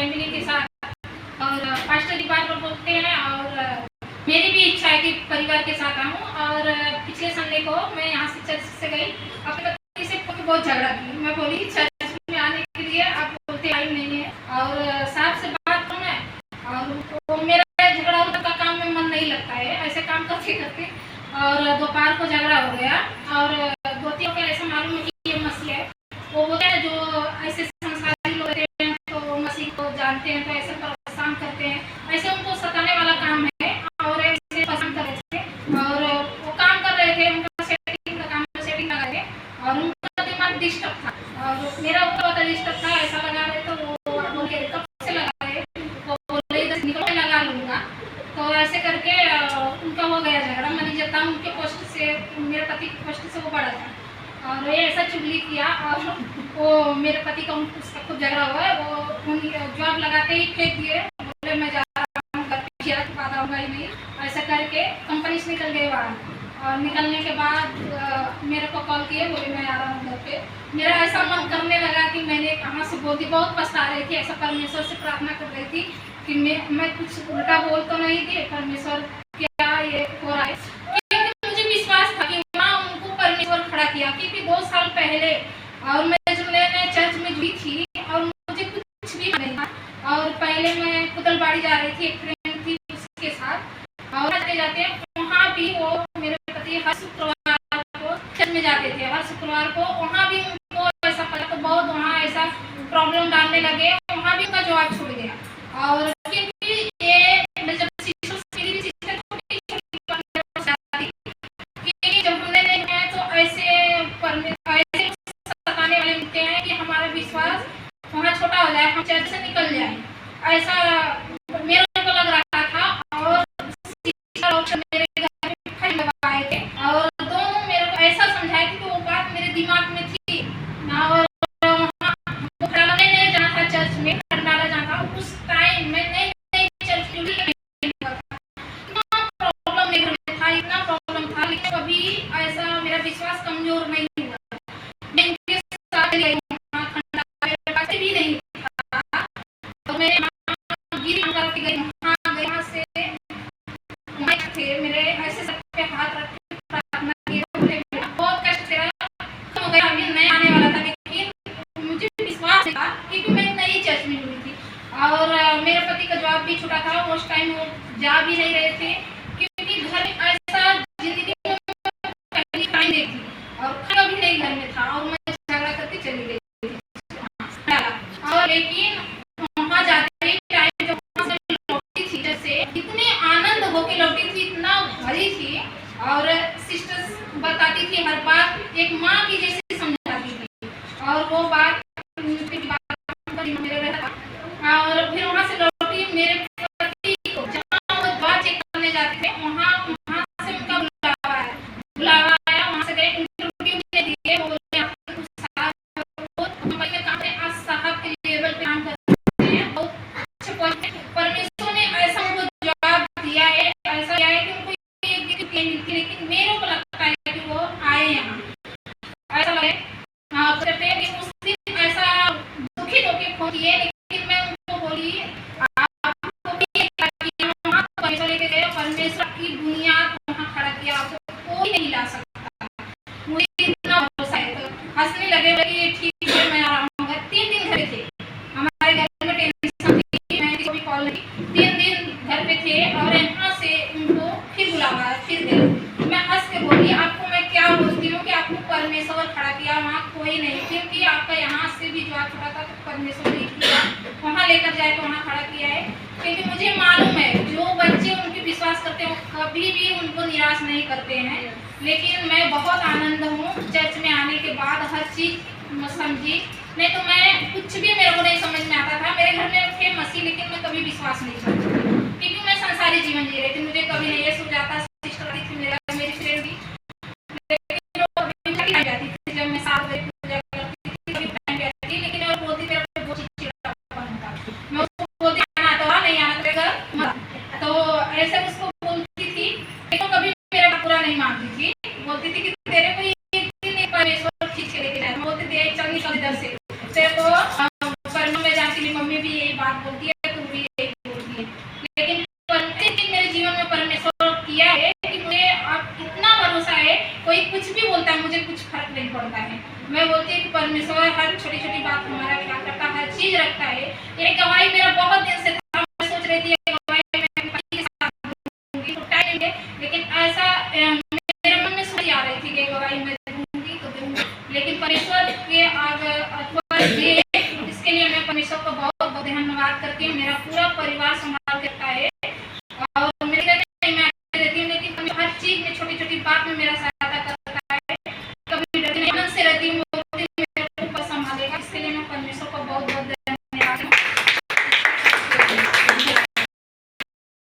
Family के साथ, और पास्टर जी बार बार बोलते हैं, और मेरी भी इच्छा है कि परिवार के साथ आऊँ। और पिछले संडे को मैं यहाँ से चर्च से गई, अपने पति से बहुत झगड़ा की। मैं बोली चर्च में आने के लिए, आप बोलते टाइम नहीं है, और साहब से बात करूँ मैं, और वो मेरा झगड़ा उधर का काम में मन नहीं लगता है, ऐसे काम करते करते। और दोपहर को झगड़ा हो गया, और दोतियों को ऐसा मालूम है कि ये मसीह है। वो बोलते हैं जो ऐसे संसारी लोग रहते हैं तो मसीह को जानते हैं, तो ऐसे परेशान करते हैं, ऐसे उनको सताने वाला काम है, और ऐसे परेशान कर रहे थे। और वो काम कर रहे थे, उनका सेटिंग का काम, सेटिंग लगा रहे, और उनका दिमाग डिस्टर्ब था, और मेरा उनका डिस्टर्ब था। ऐसा लगा रहे तो वो बोले कब से लगा रहे, वो बोले इधर निकल के लगा लूँगा। तो ऐसे करके उनका हो गया झगड़ा। मैं नहीं जाता, उनके पोस्ट से, मेरे पति के पोस्ट से वो बड़ा था, और ये ऐसा चुगली किया, और वो मेरे पति का उसका खूब झगड़ा हुआ है। वो जॉब लगाते ही फेंक दिए, बोले मैं जा रहा हूँ, घर पे आधा होगा ही नहीं। ऐसा करके कंपनी से निकल गए बाहर, और निकलने के बाद मेरे को कॉल किए, बोले मैं आ रहा हूँ घर पे। मेरा ऐसा मन करने लगा कि मैंने कहाँ से बोल दी, बहुत पछता रही थी, ऐसा परमेश्वर से प्रार्थना कर रही थी कि मैं कुछ उल्टा बोल तो नहीं थी, परमेश्वर क्या ये हो रहा है। क्योंकि मुझे विश्वास था कि वहाँ उनको परमेश्वर खड़ा किया, क्योंकि 2 साल पहले और मैं जब नए चर्च में जुड़ी थी, और मुझे कुछ भी नहीं था। और पहले मैं कुदलबाड़ी जा रही थी, एक फ्रेंड थी उसके साथ, और जाते जाते वहाँ भी वो मेरे पति हर शुक्रवार को चर्च में जाते थे, हर शुक्रवार को। वहाँ भी उनको ऐसा पता, तो बहुत वहाँ ऐसा प्रॉब्लम डालने लगे, वहाँ भी उनका जवाब छूट गया। और क्योंकि ये जब जब हमने नहीं है तो ऐसे सताने वाले मिलते हैं कि हमारा विश्वास वहाँ छोटा हो जाए, हम चर्च से निकल जाए, ऐसा मेरे को लग रहा था। और मेरे घर में आए थे, और दोनों मेरे को ऐसा समझाए कि वो बात मेरे दिमाग में थी, और वहाँ नहीं जाना था चर्च में, खंडाला जाना था। उस टाइम में नहीं चर्च प्रॉब्लम मेरे में था, इतना प्रॉब्लम था, लेकिन कभी ऐसा मेरा विश्वास कमजोर नहीं हुआ। मैं इनके साथ गई वहाँ, खंडाला भी नहीं था, तो मेरे गिरी करके गई वहाँ से थे मेरे, ऐसे सब पे हाथ रख के प्रार्थना की। बहुत कष्ट था, हो गया, अभी नया आने वाला था, लेकिन मुझे विश्वास था क्योंकि मैं नई चर्च में जुड़ी थी। और मेरे पति का जॉब भी छूटा था, उस टाइम वो जा भी नहीं रहे थे, क्योंकि घर में ऐसा जिंदगी में पहली टाइम नहीं थी, और खाना भी नहीं घर में था, और मैं झगड़ा करके चली गई थी। और लेकिन वहाँ जाते ही टाइम जब वहाँ से लौटी थी, जैसे इतने आनंद होके लौटी थी, इतना भरी थी, और सिस्टर्स बताती थी हर बात एक माँ की जैसे समझाती थी, और वो बात मेरे रहता। और फिर वहाँ से लौटी, मेरे पति को जहाँ वो बात चेक करने जाते थे, वहाँ से उनका बुलावा आया, वहाँ से गए, इंटरव्यू दिए। वो बोले कंपनी में काम है, आज साहब के लेवल पे काम करते हैं, बहुत अच्छे पॉइंट। परमेश्वर ने ऐसा उनको जवाब दिया है, ऐसा दिया है कि उनको एक मिलती, लेकिन मेरे को लगता है कि वो आए यहाँ, ऐसा लगे करते हैं कि उस दिन ऐसा दुखित होके फोन किए, लेकिन मैं उनको बोली आपको भी वहाँ परमेश्वर लेके गए, परमेश्वर की बुनियाद वहाँ खड़ा किया, आपको कोई नहीं ला सकता, मुझे इतना भरोसा है। तो हंसने लगे कि ठीक है मैं आ रहा हूँ। 3 दिन घर थे, हमारे घर में टेंशन थी, मैं किसी को भी कॉल नहीं, 3 दिन घर पे थे, और यहाँ से उनको फिर बुलावा, फिर गए। मैं हंस के बोली आपको मैं क्या बोलती हूँ कि आपको परमेश्वर खड़ा किया, वहाँ कोई नहीं, क्योंकि आपका यहाँ से भी जवाब छुड़ा था तो परमेश्वर ने किया, वहाँ लेकर जाए तो वहाँ खड़ा किया है। क्योंकि मुझे मालूम है जो बच्चे उनके विश्वास करते हैं वो कभी भी उनको निराश नहीं करते हैं। लेकिन मैं बहुत आनंद हूँ चर्च में आने के बाद, हर चीज़ समझी, नहीं तो मैं कुछ भी मेरे को नहीं समझ में आता था। मेरे घर में थे मसीह, लेकिन मैं कभी विश्वास नहीं करती, क्योंकि मैं संसारी जीवन जी रही थी, मुझे कभी नहीं ये सुझाता। सिस्टर आई थी मेरी फ्रेंड थी, लेकिन वो जाती थी जब मैं 7 बजे पूजा करती थी, कभी टाइम जाती थी, लेकिन वो बोलती थी बहुत चिड़चिड़ापन होता, मैं उसको बोलती आना तो नहीं आना तेरे घर, तो ऐसे उसको बोलती थी, लेकिन कभी मेरा पूरा नहीं मानती थी, बोलती थी कि तेरे को एक दिन परमेश्वर खींच के लेके जाए, बोलती थी चल निकल इधर से, तेरे को परम में जाती, मम्मी भी यही बात बोलती कुछ भी बोलता है मुझे कुछ फर्क नहीं पड़ता है। मैं बोलती हूँ कि परमेश्वर हर छोटी छोटी बात हमारा ख्याल करता है, हर चीज रखता है। ये गवाही मेरा बहुत दिन से था, मैं सोच रही थी ये गवाही मैं अपने पति के साथ दूंगी तो टाइम है, लेकिन ऐसा मेरे मन में सोच आ रही थी कि गवाही मैं दूंगी तो दूंगी, लेकिन परमेश्वर के आगे इसके लिए मैं परमेश्वर को बहुत बहुत धन्यवाद करती हूँ। मेरा पूरा परिवार संभाल के रखता है और मेरे घर में मैं रहती हूँ, लेकिन हर चीज में छोटी छोटी बात में मेरा साथ